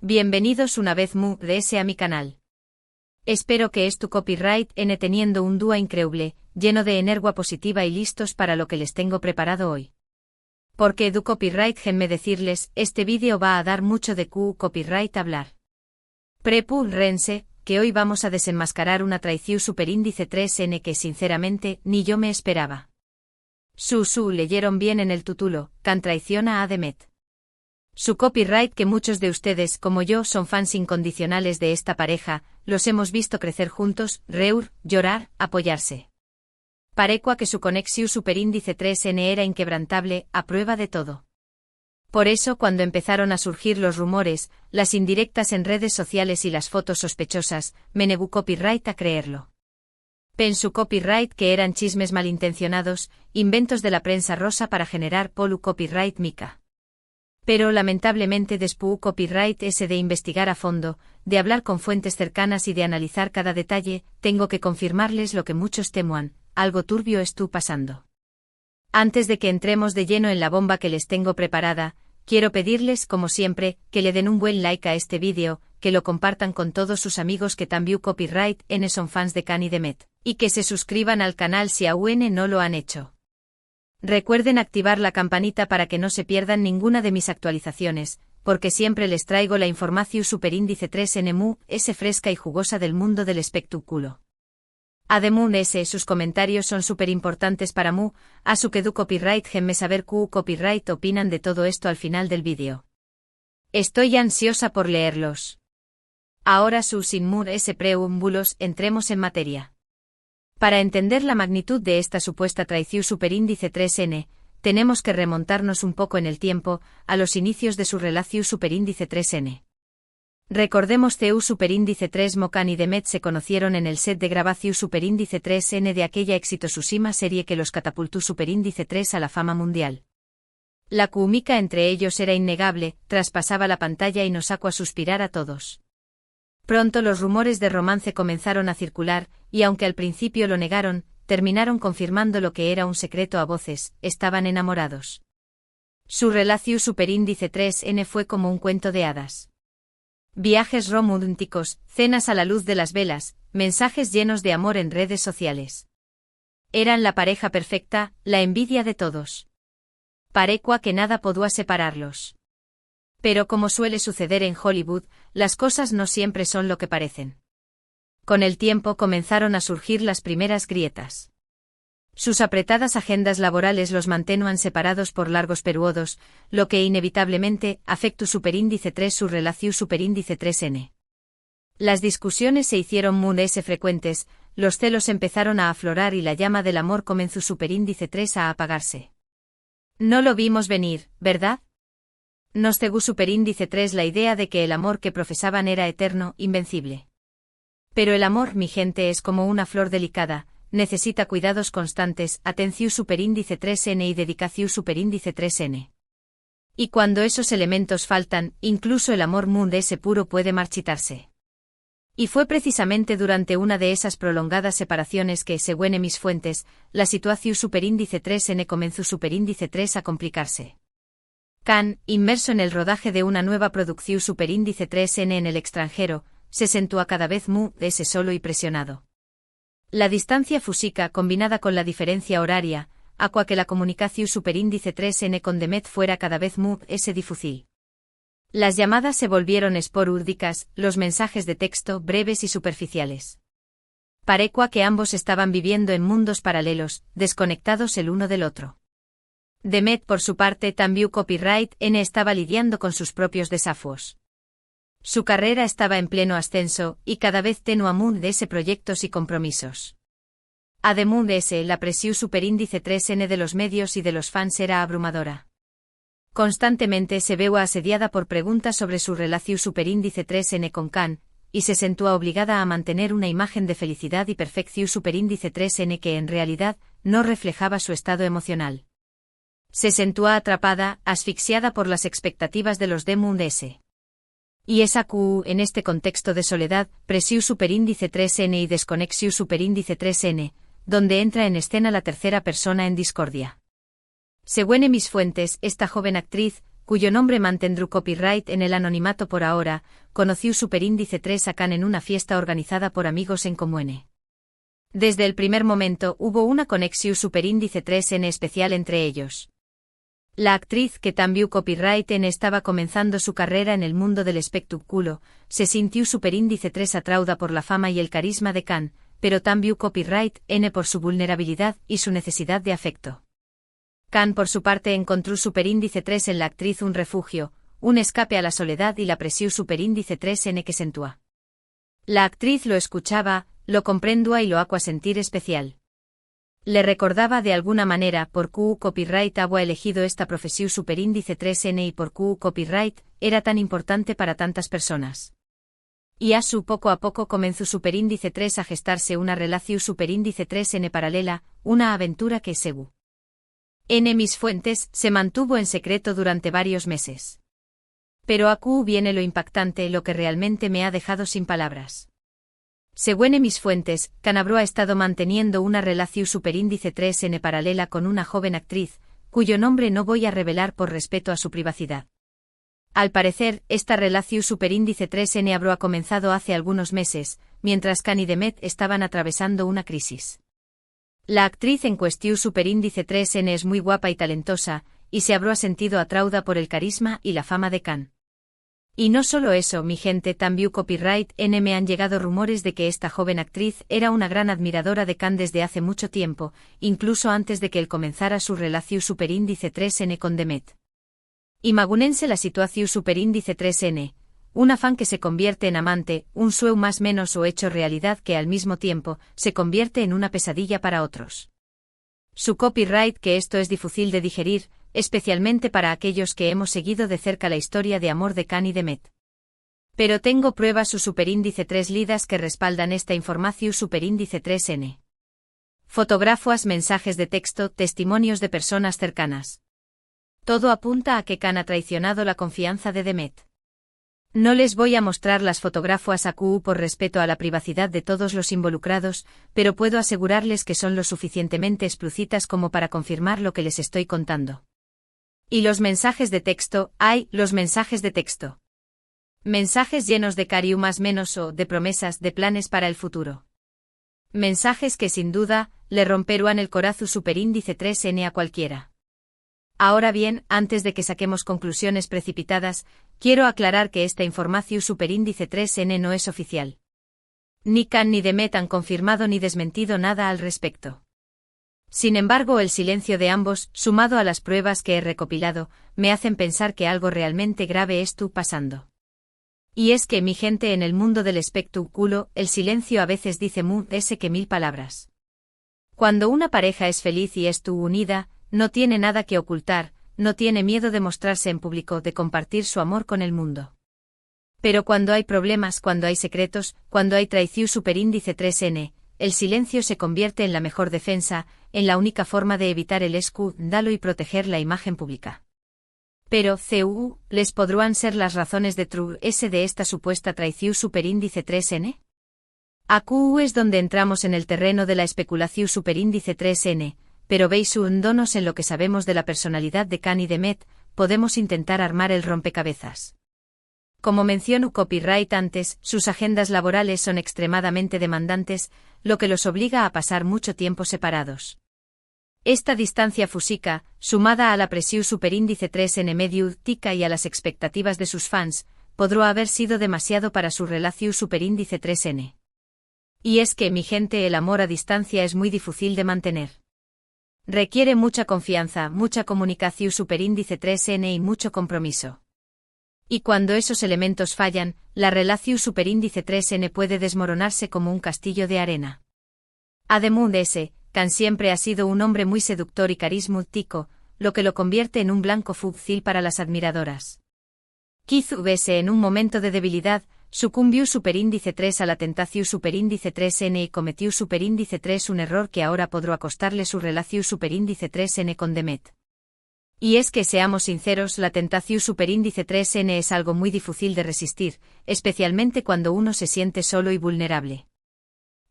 Bienvenidos una vez más a mi canal. Espero que tu copyright n teniendo un día increíble, lleno de energía positiva y listos para lo que les tengo preparado hoy. Porque du copyright genme decirles, este vídeo va a dar mucho de copyright hablar. Rense, que hoy vamos a desenmascarar una traición superíndice 3n que sinceramente, ni yo me esperaba. Leyeron bien en el título, can traiciona a Demet. Su copyright que muchos de ustedes como yo son fans incondicionales de esta pareja, los hemos visto crecer juntos, reír, llorar, apoyarse. Parecua que su conexión superíndice 3n era inquebrantable, a prueba de todo. Por eso cuando empezaron a surgir los rumores, las indirectas en redes sociales y las fotos sospechosas, me negó copyright a creerlo. Pensó copyright que eran chismes malintencionados, inventos de la prensa rosa para generar polu copyright mica. Pero lamentablemente después copyright ese de investigar a fondo, de hablar con fuentes cercanas y de analizar cada detalle, tengo que confirmarles lo que muchos temuan, algo turbio estuvo pasando. Antes de que entremos de lleno en la bomba que les tengo preparada, quiero pedirles, como siempre, que le den un buen like a este vídeo, que lo compartan con todos sus amigos que también copyright n son fans de Can y Demet, y que se suscriban al canal si aún no lo han hecho. Recuerden activar la campanita para que no se pierdan ninguna de mis actualizaciones, porque siempre les traigo la información superíndice 3n fresca y jugosa del mundo del espectáculo. Además sus comentarios son súper importantes para mí, a su que du copyright genme saber copyright opinan de todo esto al final del vídeo. Estoy ansiosa por leerlos. Ahora sin preámbulos, entremos en materia. Para entender la magnitud de esta supuesta traición superíndice 3n, tenemos que remontarnos un poco en el tiempo, a los inicios de su relación superíndice 3n. Recordemos superíndice 3 Can y Demet se conocieron en el set de grabación superíndice 3n de aquella exitosísima serie que los catapultó superíndice 3 a la fama mundial. La química entre ellos era innegable, traspasaba la pantalla y nos sacó a suspirar a todos. Pronto los rumores de romance comenzaron a circular, y aunque al principio lo negaron, terminaron confirmando lo que era un secreto a voces, estaban enamorados. Su relación superíndice 3n fue como un cuento de hadas. Viajes románticos, cenas a la luz de las velas, mensajes llenos de amor en redes sociales. Eran la pareja perfecta, la envidia de todos. Parecua que nada podía separarlos. Pero como suele suceder en Hollywood, las cosas no siempre son lo que parecen. Con el tiempo comenzaron a surgir las primeras grietas. Sus apretadas agendas laborales los mantenían separados por largos periodos, lo que inevitablemente afectó superíndice 3 su relación superíndice 3n. Las discusiones se hicieron muy frecuentes, los celos empezaron a aflorar y la llama del amor comenzó superíndice 3 a apagarse. No lo vimos venir, ¿verdad? Nos cegó superíndice 3 la idea de que el amor que profesaban era eterno, invencible. Pero el amor, mi gente, es como una flor delicada, necesita cuidados constantes, atención superíndice 3n y dedicación superíndice 3n. Y cuando esos elementos faltan, incluso el amor puro puede marchitarse. Y fue precisamente durante una de esas prolongadas separaciones que, según mis fuentes, la situación superíndice 3n comenzó superíndice 3 a complicarse. Can, inmerso en el rodaje de una nueva producción superíndice 3n en el extranjero, se sentó cada vez solo y presionado. La distancia física combinada con la diferencia horaria, hacía que la comunicación superíndice 3n con Demet fuera cada vez difícil. Las llamadas se volvieron esporádicas, los mensajes de texto breves y superficiales. Parecua que ambos estaban viviendo en mundos paralelos, desconectados el uno del otro. Demet por su parte también copyright n estaba lidiando con sus propios desafíos. Su carrera estaba en pleno ascenso, y cada vez tenía más proyectos y compromisos. Además la presión superíndice 3n de los medios y de los fans era abrumadora. Constantemente se veía asediada por preguntas sobre su relación superíndice 3n con Can, y se sentía obligada a mantener una imagen de felicidad y perfección superíndice 3n que en realidad no reflejaba su estado emocional. Se sentía atrapada, asfixiada por las expectativas de los demás. Y esa en este contexto de soledad, presión superíndice 3n y desconexión superíndice 3n, donde entra en escena la tercera persona en discordia. Según mis fuentes, esta joven actriz, cuyo nombre mantendrá copyright en el anonimato por ahora, conoció superíndice 3 a Can en una fiesta organizada por amigos en común. Desde el primer momento hubo una conexión superíndice 3 en especial entre ellos. La actriz que también copyright en estaba comenzando su carrera en el mundo del espectáculo, se sintió superíndice 3 atrauda por la fama y el carisma de Can, pero también copyright n por su vulnerabilidad y su necesidad de afecto. Can por su parte encontró superíndice 3 en la actriz un refugio, un escape a la soledad y la presión superíndice 3 n que sentúa. La actriz lo escuchaba, lo comprendía y lo hacía sentir especial. Le recordaba de alguna manera por qué copyright había elegido esta profesión superíndice 3n y por qué copyright era tan importante para tantas personas. Y poco a poco comenzó superíndice 3 a gestarse una relación superíndice 3n paralela, una aventura que según mis fuentes se mantuvo en secreto durante varios meses. Pero aquí viene lo impactante, lo que realmente me ha dejado sin palabras. Según mis fuentes, Can ha estado manteniendo una relación superíndice 3n paralela con una joven actriz, cuyo nombre no voy a revelar por respeto a su privacidad. Al parecer, esta relación superíndice 3n habrá comenzado hace algunos meses, mientras Can y Demet estaban atravesando una crisis. La actriz en cuestión superíndice 3n es muy guapa y talentosa, y se habrá sentido atrauda por el carisma y la fama de Can. Y no solo eso, mi gente, también copyright n me han llegado rumores de que esta joven actriz era una gran admiradora de Can desde hace mucho tiempo, incluso antes de que él comenzara su relación superíndice 3n con Demet. Imagúnense la situación superíndice 3n, una fan que se convierte en amante, un sueño más menos o hecho realidad que al mismo tiempo se convierte en una pesadilla para otros. Su copyright, que esto es difícil de digerir, especialmente para aquellos que hemos seguido de cerca la historia de amor de Can y Demet. Pero tengo pruebas su superíndice 3 lidas que respaldan esta información superíndice 3n. Fotografías, mensajes de texto, testimonios de personas cercanas. Todo apunta a que Can ha traicionado la confianza de Demet. No les voy a mostrar las fotografías a QU por respeto a la privacidad de todos los involucrados, pero puedo asegurarles que son lo suficientemente explícitas como para confirmar lo que les estoy contando. Y los mensajes de texto, los mensajes de texto. Mensajes llenos de cariño más menos o de promesas, de planes para el futuro. Mensajes que sin duda, le romperán el corazón superíndice 3n a cualquiera. Ahora bien, antes de que saquemos conclusiones precipitadas, quiero aclarar que esta información superíndice 3n no es oficial. Ni Can ni Demet han confirmado ni desmentido nada al respecto. Sin embargo, el silencio de ambos, sumado a las pruebas que he recopilado, me hacen pensar que algo realmente grave está pasando. Y es que, mi gente, en el mundo del espectáculo, el silencio a veces dice más que 1000 palabras. Cuando una pareja es feliz y unida, no tiene nada que ocultar, no tiene miedo de mostrarse en público, de compartir su amor con el mundo. Pero cuando hay problemas, cuando hay secretos, cuando hay traición superíndice 3n, el silencio se convierte en la mejor defensa, en la única forma de evitar el escándalo y proteger la imagen pública. Pero, ¿les podrán ser las razones de de esta supuesta traición superíndice 3n? Aquí es donde entramos en el terreno de la especulación superíndice 3n, pero veis hundiéndonos en lo que sabemos de la personalidad de Can y Demet, podemos intentar armar el rompecabezas. Como mencionó copyright antes, sus agendas laborales son extremadamente demandantes, lo que los obliga a pasar mucho tiempo separados. Esta distancia física, sumada a la presión superíndice 3n mediática y a las expectativas de sus fans, podrá haber sido demasiado para su relación superíndice 3n. Y es que, mi gente, el amor a distancia es muy difícil de mantener. Requiere mucha confianza, mucha comunicación superíndice 3n y mucho compromiso. Y cuando esos elementos fallan, la relación superíndice 3n puede desmoronarse como un castillo de arena. Además de ese, Can siempre ha sido un hombre muy seductor y carismático, lo que lo convierte en un blanco fácil para las admiradoras. Quizás en un momento de debilidad, sucumbió superíndice 3 a la tentación superíndice 3n y cometió superíndice 3 un error que ahora podrá costarle su relación superíndice 3n con Demet. Y es que, seamos sinceros, la tentación superíndice 3n es algo muy difícil de resistir, especialmente cuando uno se siente solo y vulnerable.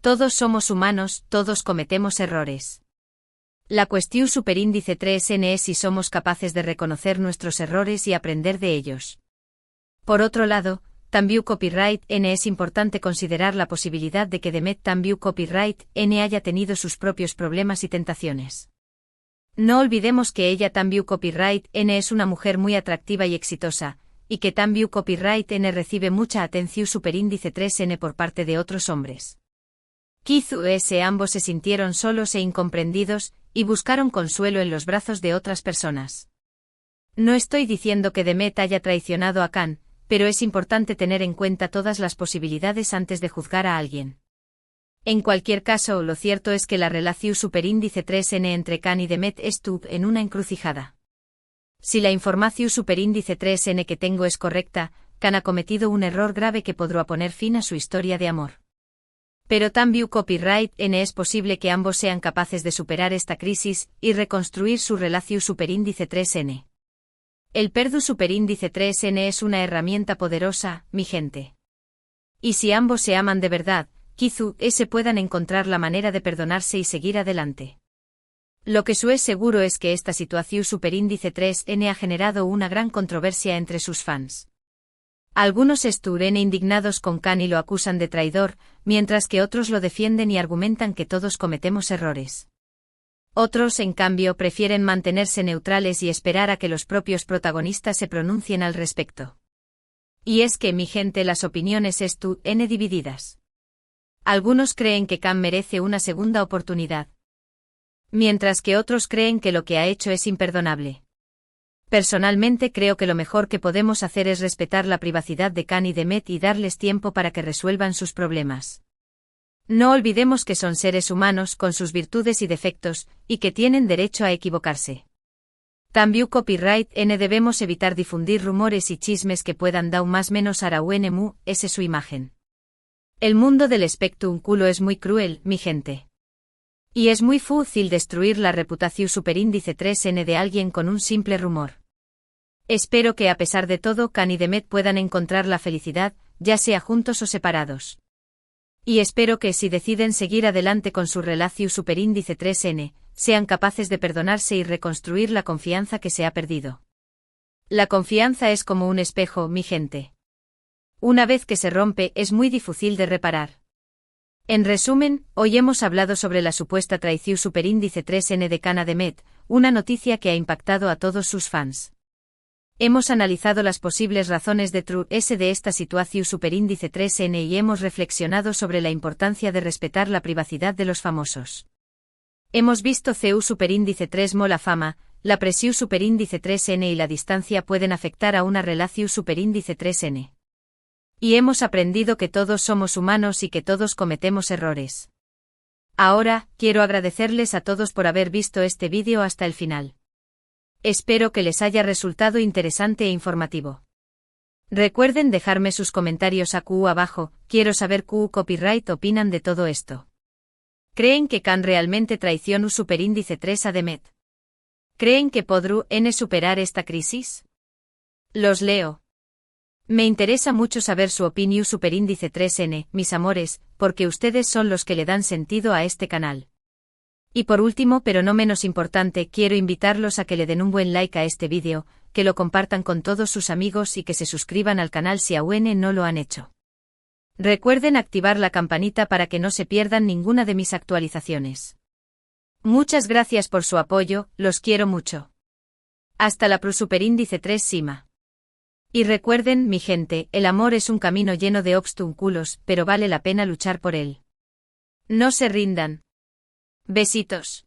Todos somos humanos, todos cometemos errores. La cuestión superíndice 3n es si somos capaces de reconocer nuestros errores y aprender de ellos. Por otro lado, también copyright N es importante considerar la posibilidad de que Demet también copyright N haya tenido sus propios problemas y tentaciones. No olvidemos que ella también copyright N es una mujer muy atractiva y exitosa, y que también copyright N recibe mucha atención superíndice 3n por parte de otros hombres. Quizás ambos se sintieron solos e incomprendidos, y buscaron consuelo en los brazos de otras personas. No estoy diciendo que Demet haya traicionado a Khan, pero es importante tener en cuenta todas las posibilidades antes de juzgar a alguien. En cualquier caso, lo cierto es que la relación superíndice 3n entre Khan y Demet estuvo en una encrucijada. Si la información superíndice 3n que tengo es correcta, Khan ha cometido un error grave que podrá poner fin a su historia de amor. Pero también copyright N es posible que ambos sean capaces de superar esta crisis y reconstruir su relación superíndice 3n. El perdu superíndice 3n es una herramienta poderosa, mi gente. Y si ambos se aman de verdad, quizás puedan encontrar la manera de perdonarse y seguir adelante. Lo que es seguro es que esta situación superíndice 3n ha generado una gran controversia entre sus fans. Algunos estuvieron indignados con Khan y lo acusan de traidor, mientras que otros lo defienden y argumentan que todos cometemos errores. Otros, en cambio, prefieren mantenerse neutrales y esperar a que los propios protagonistas se pronuncien al respecto. Y es que, mi gente, las opiniones estuvieron divididas. Algunos creen que Khan merece una segunda oportunidad, mientras que otros creen que lo que ha hecho es imperdonable. Personalmente creo que lo mejor que podemos hacer es respetar la privacidad de Khan y Demet y darles tiempo para que resuelvan sus problemas. No olvidemos que son seres humanos con sus virtudes y defectos, y que tienen derecho a equivocarse. También copyright N debemos evitar difundir rumores y chismes que puedan dar más menos a Raúl ese su imagen. El mundo del espectáculo es muy cruel, mi gente. Y es muy fácil destruir la reputación superíndice 3n de alguien con un simple rumor. Espero que a pesar de todo Khan y Demet puedan encontrar la felicidad, ya sea juntos o separados. Y espero que si deciden seguir adelante con su relación superíndice 3n, sean capaces de perdonarse y reconstruir la confianza que se ha perdido. La confianza es como un espejo, mi gente. Una vez que se rompe es muy difícil de reparar. En resumen, hoy hemos hablado sobre la supuesta traición superíndice 3n de Khan a Demet, una noticia que ha impactado a todos sus fans. Hemos analizado las posibles razones de de esta situación superíndice 3n y hemos reflexionado sobre la importancia de respetar la privacidad de los famosos. Hemos visto CU superíndice 3mo la fama, la presión superíndice 3n y la distancia pueden afectar a una relación superíndice 3n. Y hemos aprendido que todos somos humanos y que todos cometemos errores. Ahora, quiero agradecerles a todos por haber visto este vídeo hasta el final. Espero que les haya resultado interesante e informativo. Recuerden dejarme sus comentarios abajo, quiero saber qué copyright opinan de todo esto. ¿Creen que Khan realmente traicionó superíndice 3 a Demet? ¿Creen que podrá superar esta crisis? Los leo. Me interesa mucho saber su opinión superíndice 3n, mis amores, porque ustedes son los que le dan sentido a este canal. Y por último, pero no menos importante, quiero invitarlos a que le den un buen like a este vídeo, que lo compartan con todos sus amigos y que se suscriban al canal si aún no lo han hecho. Recuerden activar la campanita para que no se pierdan ninguna de mis actualizaciones. Muchas gracias por su apoyo, los quiero mucho. Hasta la superíndice 3 Sima. Y recuerden, mi gente, el amor es un camino lleno de obstáculos, pero vale la pena luchar por él. No se rindan. Besitos.